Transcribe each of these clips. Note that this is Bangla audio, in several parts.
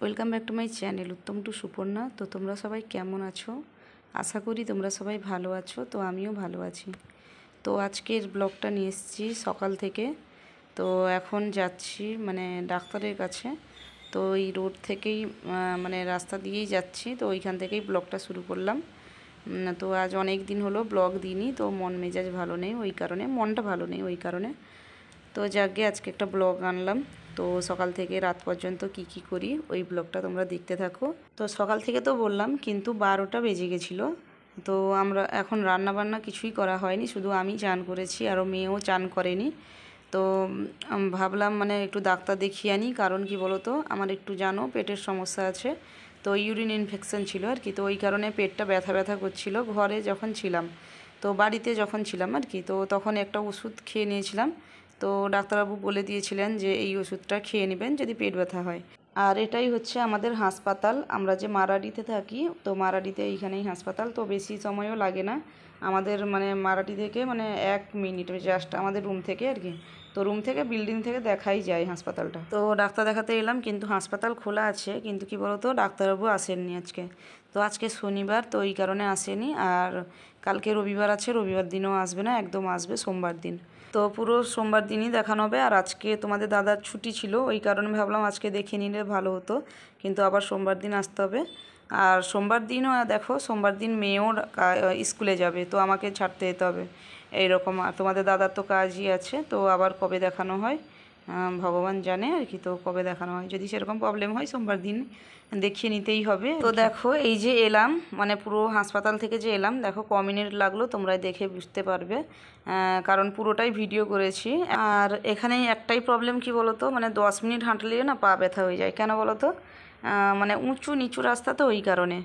Welcome back to my channel Uttam to Suparna. তো তোমরা সবাই কেমন আছো? আশা করি তোমরা সবাই ভালো আছো। তো আমিও ভালো আছি। তো আজকের ব্লগটা নিয়ে এসেছি সকাল থেকে। তো এখন যাচ্ছি ডাক্তারের কাছে। তো এই রোড থেকেই রাস্তা দিয়েই যাচ্ছি। তো ওইখান থেকেই ব্লগটা শুরু করলাম। তো আজ অনেক দিন হলো ব্লগ দিইনি, তো মন মেজাজ ভালো নেই, ওই কারণে মনটা ভালো নেই ওই কারণে। তো যাকে আজকে একটা ব্লগ আনলাম। তো সকাল থেকে রাত পর্যন্ত কি করি ওই ব্লগটা তোমরা দেখতে থাকো। তো সকাল থেকে তো বললাম, কিন্তু 12টা বেজে গেছিলো। তো আমরা এখন রান্না বান্না কিছুই করা হয়নি, শুধু আমি চান করেছি, আরও মেয়েও চান করেনি। তো ভাবলাম একটু ডাক্তার দেখিয়ে আনি, কারণ কি বলো তো, আমার একটু জানো পেটের সমস্যা আছে। তো ইউরিন ইনফেকশন ছিল আর কি। তো ওই কারণে পেটটা ব্যথা ব্যথা করছিল ঘরে যখন ছিলাম। তো বাড়িতে যখন ছিলাম আর কি, তো তখন একটা ওষুধ খেয়ে নিয়েছিলাম। তো ডাক্তারবাবু বলে দিয়েছিলেন যে এই ওষুধটা খেয়ে নেবেন যদি পেট ব্যথা হয়। আর এটাই হচ্ছে আমাদের হাসপাতাল, আমরা যে মারাডিতে থাকি। তো মারাডিতে এইখানেই হাসপাতাল। তো বেশি সময়ও লাগে না আমাদের, মারাডি থেকে 1 মিনিট জাস্ট আমাদের রুম থেকে আর কি। তো রুম থেকে বিল্ডিং থেকে দেখাই যায় হাসপাতালটা। তো ডাক্তার দেখাতে এলাম, কিন্তু হাসপাতাল খোলা আছে, কিন্তু কি বলতো ডাক্তারবাবু আসেননি আজকে। তো আজকে শনিবার, তো এই কারণে আসেনি। আর কালকে রবিবার আছে, রবিবার দিনও আসবে না, একদম আসবে সোমবার দিন। তো পুরো সোমবার দিনই দেখানো হবে। আর আজকে তোমাদের দাদার ছুটি ছিল, ওই কারণে ভাবলাম আজকে দেখে নিলে ভালো হতো, কিন্তু আবার সোমবার দিন আসতে হবে। আর সোমবার দিনও দেখো, সোমবার দিন মেয়েও স্কুলে যাবে, তো আমাকে ছাড়তে যেতে হবে এইরকম। আর তোমাদের দাদার তো কাজই আছে, তো আবার কবে দেখানো হয় ভগবান জানে আর কি। তো কবে দেখানো হয়, যদি সেরকম প্রবলেম হয় সোমবার দিন দেখিয়ে নিতেই হবে। তো দেখো এই যে এলাম, পুরো হাসপাতাল থেকে যে এলাম, দেখো ক মিনিট লাগলো তোমরা দেখে বুঝতে পারবে, কারণ পুরোটাই ভিডিও করেছি। আর এখানেই একটাই প্রবলেম কি বলো তো, 10 মিনিট হাঁটলেও না পা ব্যথা হয়ে যায়। কেন বলো তো, উঁচু নিচু রাস্তা, তো ওই কারণে।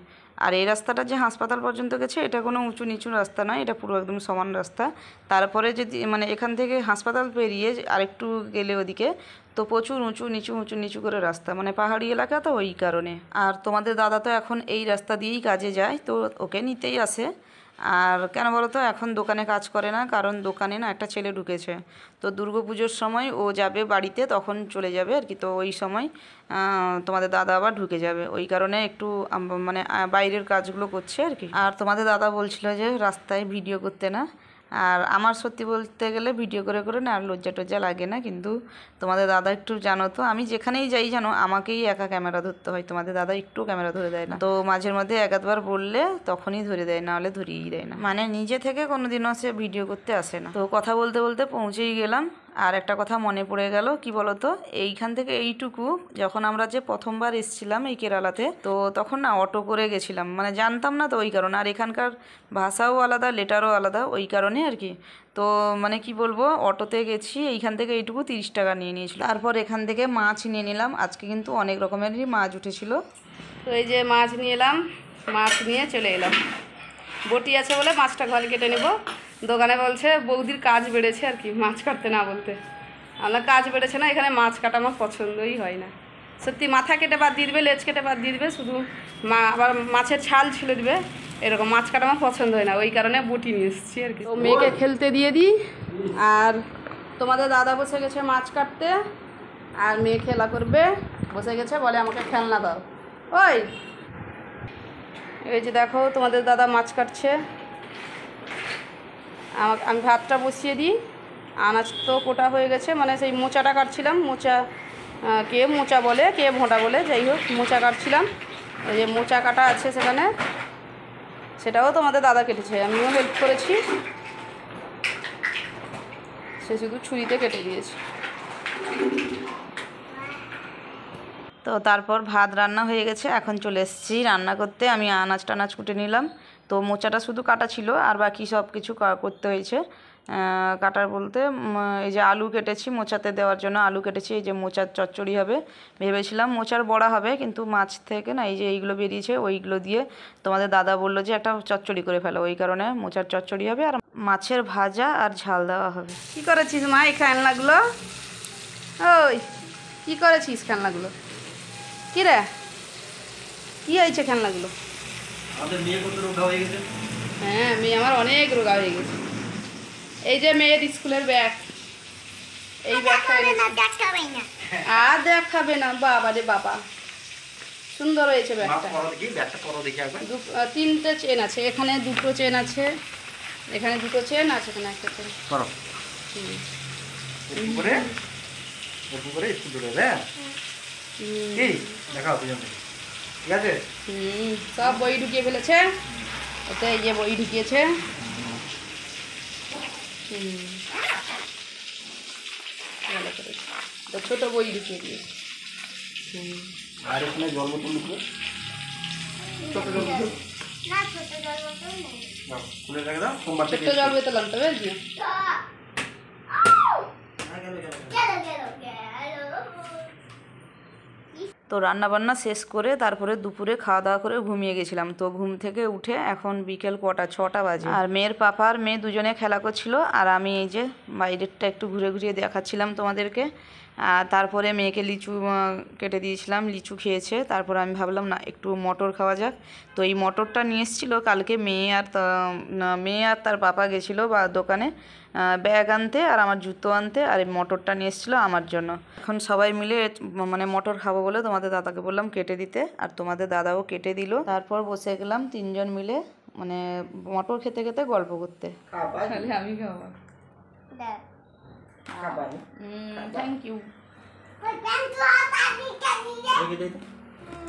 আর এই রাস্তাটা যে হাসপাতাল পর্যন্ত গেছে, এটা কোনো উঁচু নিচু রাস্তা নয়, এটা পুরো একদম সমান রাস্তা। তারপরে যদি এখান থেকে হাসপাতাল পেরিয়ে আরেকটু গেলে ওদিকে, তো প্রচুর উঁচু নিচু করে রাস্তা, পাহাড়ি এলাকা, তো ওই কারণে। আর তোমাদের দাদা তো এখন এই রাস্তা দিয়েই কাজে যায়, তো ওকে নিতেই আসে। আর কেন বলো তো, এখন দোকানে কাজ করে না, কারণ দোকানে না একটা ছেলে ঢুকেছে। তো দুর্গাপুজোর সময় ও যাবে বাড়িতে, তখন চলে যাবে আর কি। তো ওই সময় তোমাদের দাদা আবার ঢুকে যাবে, ওই কারণে একটু বাইরের কাজগুলো করছে আর কি। আর তোমাদের দাদা বলছিল যে রাস্তায় ভিডিও করতে না। আর আমার সত্যি বলতে গেলে ভিডিও করে করে না আর লজ্জা টজ্জা লাগে না, কিন্তু তোমাদের দাদা একটু জানো তো, আমি যেখানেই যাই জানো আমাকেই একা ক্যামেরা ধরতে হয়, তোমাদের দাদা একটু ক্যামেরা ধরে দেয় না। তো মাঝের মধ্যে এক আধবার বললে তখনই ধরে দেয়, না হলে ধরিয়েই দেয় না। নিজে থেকে কোনোদিনও সে ভিডিও করতে আসে না। তো কথা বলতে বলতে পৌঁছেই গেলাম। আর একটা কথা মনে পড়ে গেল, কি বলতো, এইখান থেকে এইটুকু যখন আমরা যে প্রথমবার এসেছিলাম এই কেরালাতে, তো তখন না অটো করে গেছিলাম, জানতাম না তো ওই কারণে। আর এখানকার ভাষাও আলাদা, লেটারও আলাদা, ওই কারণে আর কি। তো কি বলবো, অটোতে গেছি, এইখান থেকে এইটুকু 30 টাকা নিয়ে নিয়েছিল। তারপর এখান থেকে মাছ নিয়ে নিলাম, আজকে কিন্তু অনেক রকমেরই মাছ উঠেছিল। তো এই যে মাছ নিয়ে এলাম, মাছ নিয়ে চলে এলাম। বটি আছে বলে মাছটা ঘরে কেটে নেব। দোকানে বলছে বৌদির কাজ বেড়েছে আর কি, মাছ কাটতে না বলতে। আমার কাজ বেড়েছে না, এখানে মাছ কাটা আমার পছন্দই হয় না সত্যি। মাথা কেটে বাদ দিয়ে দেবে, লেজ কেটে বাদ দিয়ে দেবে, শুধু আবার মাছের ছাল ছিলে দেবে, এরকম। মাছ কাটা আমার পছন্দ হয় না, ওই কারণে বটি নিয়ে এসেছি আর কি। তো মেয়েকে খেলতে দিয়ে দিই। আর তোমাদের দাদা বসে গেছে মাছ কাটতে, আর মেয়ে খেলা করবে, বসে গেছে, বলে আমাকে খেলনা দাও। ওই এই যে দেখো তোমাদের দাদা মাছ কাটছে, আমি ভাতটা বসিয়ে দিই। আনাজ তো কোটা হয়ে গেছে, সেই মোচাটা কাটছিলাম। মোচা কে মোচা বলে, কে ভোঁটা বলে, যাই হোক মোচা কাটছিলাম। এই যে মোচা কাটা আছে সেখানে, সেটাও তোমাদের দাদা কেটেছে, আমিও হেল্প করেছি। সে শুধু ছুরিতে কেটে দিয়েছে। তো তারপর ভাত রান্না হয়ে গেছে, এখন চলে এসেছি রান্না করতে। আমি আনাজ টানাজ কুটে নিলাম। তো মোচাটা শুধু কাটা ছিল, আর বাকি সব কিছু করতে হয়েছে। কাটার বলতে এই যে আলু কেটেছি মোচাতে দেওয়ার জন্য, আলু কেটেছি। এই যে মোচার চচ্চড়ি হবে, ভেবেছিলাম মোচার বড়া হবে, কিন্তু মাছ থেকে না এই যে এইগুলো বেরিয়েছে, ওইগুলো দিয়ে তোমাদের দাদা বললো যে একটা চচ্চড়ি করে ফেলো, ওই কারণে মোচার চচ্চড়ি হবে, আর মাছের ভাজা আর ঝাল দেওয়া হবে। কী করেছিস মা এই খেলনাগুলো? ওই কী করেছিস খেলনাগুলো? কী রে, কী হয়েছে খেলনাগুলো? হ্যাঁ, মেয়ে আমার অনেক রোগা হয়ে গেছে। এই যে মেয়ের স্কুলের ব্যাগ, এই ব্যাগটা আর দেখাবে না, বাবা রে বাবা। সুন্দর হয়েছে মা ব্যাগটা। পরো দেখি, ব্যাগটা পরো দেখি একবার। তিনটে চেন আছে, এখানে দুটো চেন আছে, এখানে দুটো চেন আছে, এখানে একটা চেন। করো উপরে উপরে একটু দূরে, হ্যাঁ কি দেখাও দুজন থেকে, ঠিক আছে? সব বই ঢুকিয়ে ফেলেছে ওতে, এই যে বই ঢুকিয়েছে। ভালো করেছে, তো ছোটো বই ঢুকিয়ে দিয়েছে। আর এখানে জল বোতল লিখবে, ছোট জল বোতল দাও, খুলে রেখে দাও, সোমবার থেকে ছোট্ট জল বোতল আনতে হবে কি? তো রান্নাবান্না শেষ করে তারপরে দুপুরে খাওয়া দাওয়া করে ঘুমিয়ে গেছিলাম। তো ঘুম থেকে উঠে এখন বিকেল কটা, 6টা বাজে। আর মেয়ের পাপা আর মেয়ে দুজনে খেলা করছিল, আর আমি এই যে বাইরেরটা একটু ঘুরে ঘুরিয়ে দেখাচ্ছিলাম তোমাদেরকে। আর তারপরে মেয়েকে লিচু কেটে দিয়েছিলাম, লিচু খেয়েছে। তারপর আমি ভাবলাম না একটু মটর খাওয়া যাক। তো এই মটরটা নিয়ে এসেছিলো কালকে মেয়ে আর তার পাপা গেছিলো বা দোকানে ব্যাগ আনতে আর আমার জুতো আনতে, আর এই মটরটা নিয়ে এসেছিলো আমার জন্য। এখন সবাই মিলে মানে মটর খাবো বলে তোমাদের দাদাকে বললাম কেটে দিতে, আর তোমাদের দাদাও কেটে দিল। তারপর বসে গেলাম 3জন মিলে মানে মটর খেতে খেতে গল্প করতে। তাহলে আমি খাবো। Thank you.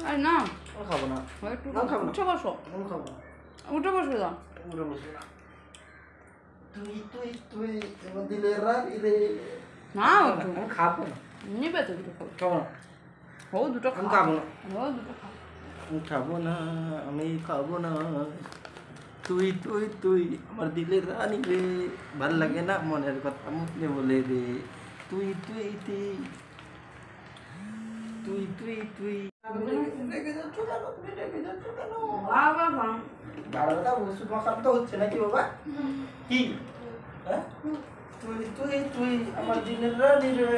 আর না খাবো না, একটু উঠে বসো, খাবো না, উঠে বসবে তো। উঠে বসে না। তুই তুই তুই এবার দিলে রানি রে। না ওঠো, আমি খাবো না, নিবে তো দুটো খাবো। খাবো না, ও দুটো আমি খাবো, খাবো না, ও দুটো খাবো। আমি খাবো না, আমি খাবো না। তুই তুই তুই আমার দিলের রানী রে, ভাল লাগে না মনের কথা মুখে বলে রে। তুই তুই তুই তুই তুই তুই রেগে যাচ্ছ কেন? তুমি রেগে যাচ্ছ কেন? বাবা বারোটা ওষুধ মাখার তো হচ্ছে নাকি বাবা? কি হ্যাঁ? তুই তুই তুই আমার দিলের রানী রে,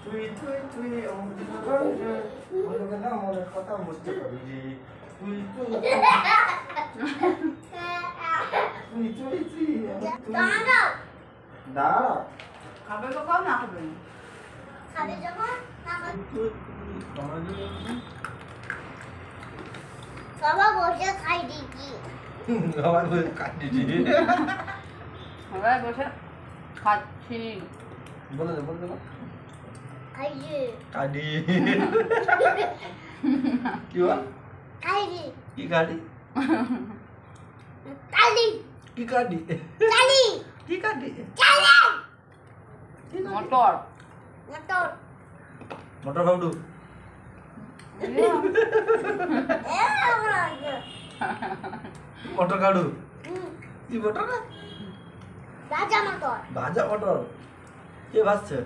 তুই তুই তুই আমার দিলের রানী রে, ভালো লাগে না মনের কথা বুঝতে পারি রে। তুই তুই তুই তুই তুই দাঁড়াও, খাবে তো খাও, না খাবে না। তুই তুই আমার দিলের বাবা বসে খাই দিচ্ছি। আবার বলে কাটি দিয়ে সবাই বসে খাচ্ছি। বলে দে বলে দে খাইছি কাটি কি বল? খাইছি কি কাটি? কালি কি কাটি? কালি কি কাটি? কালি মটর মটর মটর কাউডু মটর কাউডু কি মটর? রাজা মটর ভাজা মটর কে ভাজছে?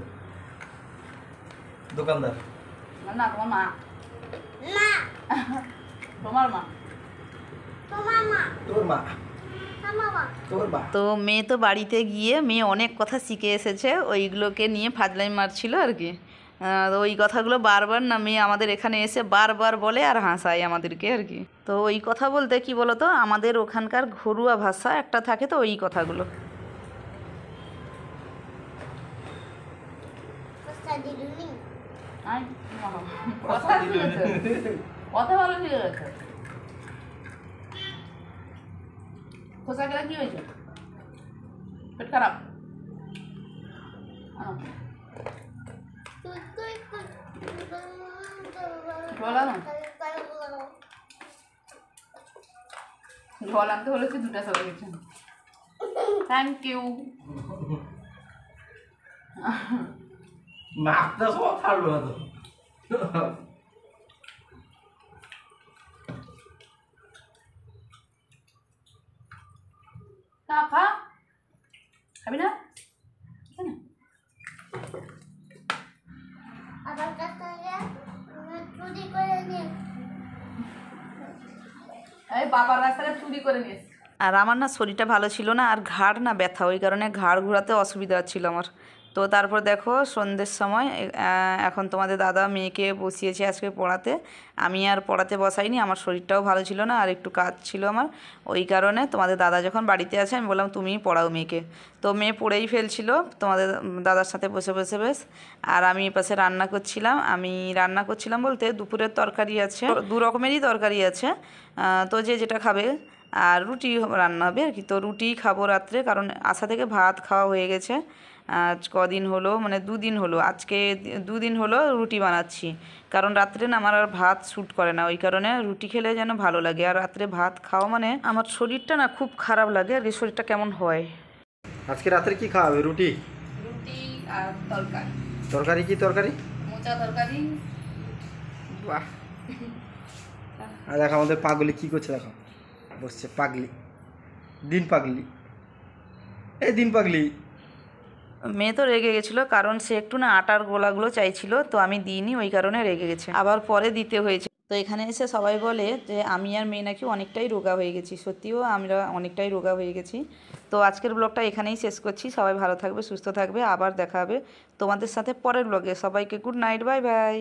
দোকানদার? না তোমার মা, না তোমার মা। তোমার মা তোর মা, আমার মা তোর মা। তো মেয়ে তো বাড়িতে গিয়ে মেয়ে অনেক কথা শিখে এসেছে, ওইগুলোকে নিয়ে ফাজলাই মারছিল আর কি। তো ওই কথাগুলো বারবার না মেয়ে আমাদের এখানে এসে বারবার বলে আর হাসায় আমাদেরকে আর কি। তো ওই কথা বলতে কি বলতো, আমাদের ওখানকার ঘরোয়া ভাষা একটা থাকে, তো ওই কথাগুলো। কষ্ট দিলুনি আই কথা শিখেছে, কথা ভালো শিখে গেছে। খোসা গেলে কি হয়েছে? পেট খারাপ? তুই বলো না, জল আনতে হলে কি দুটা চলে গেছে। Thank you. মাখতে সব ছাড়লো না তো। খা খা, খাবি না? খা না। আবার কাছে চুরি করে নিয়ে এই বাবার রাস্তাটা চুরি করে নিয়েছে। আর আমার না শরীরটা ভালো ছিল না, আর ঘাড় না ব্যথা, ওই কারণে ঘাড় ঘোরাতে অসুবিধা হচ্ছিল আমার। তো তারপর দেখো সন্ধ্যের সময় এখন তোমাদের দাদা মেয়েকে বসিয়েছে আজকে পড়াতে। আমি আর পড়াতে বসাইনি, আমার শরীরটাও ভালো ছিল না আর একটু কাজ ছিল আমার, ওই কারণে তোমাদের দাদা যখন বাড়িতে আছে আমি বললাম তুমিই পড়াও মেয়েকে। তো মেয়ে পড়েই ফেলছিল তোমাদের দাদার সাথে বসে বসে বেশ। আর আমি এপাশে রান্না করছিলাম। আমি রান্না করছিলাম বলতে দুপুরের তরকারি আছে, 2 রকমেরই তরকারি আছে, তো যে যেটা খাবে, আর রুটি রান্না হবে আর কি। তো রুটি খাবো রাত্রে, কারণ আশা থেকে ভাত খাওয়া হয়ে গেছে। আজ কদিন হলো, মানে 2 দিন হলো, আজকে 2 দিন হলো রুটি বানাচ্ছি, কারণ রাত্রে না আমার আর ভাত স্যুট করে না, ওই কারণে রুটি খেলে যেন ভালো লাগে। আর রাত্রে ভাত খাওয়া মানে আমার শরীরটা না খুব খারাপ লাগে, আর এই শরীরটা কেমন হয়। আজকে রাত্রে কি খাওয়াবে? রুটি রুটি আর তরকারি, তরকারি কি তরকারি? মোচা তরকারি। বাহ। আর দেখো আমাদের পাগলি কি করছে, দেখো বসছে পাগলি, দিন পাগলি, এই দিন পাগলি। মেয়ে তো রেগে গেছিলো, কারণ সে একটু না আটার গোলাগুলো চাইছিল, তো আমি দিইনি, ওই কারণে রেগে গেছে, আবার পরে দিতে হয়েছে। তো এখানে এসে সবাই বলে যে আমি আর মেয়ে নাকি অনেকটাই রোগা হয়ে গেছি, সত্যিও আমরা অনেকটাই রোগা হয়ে গেছি। তো আজকের ব্লগটা এখানেই শেষ করছি। সবাই ভালো থাকবে, সুস্থ থাকবে, আবার দেখা হবে তোমাদের সাথে পরের ব্লগে। সবাইকে গুড নাইট, বাই বাই।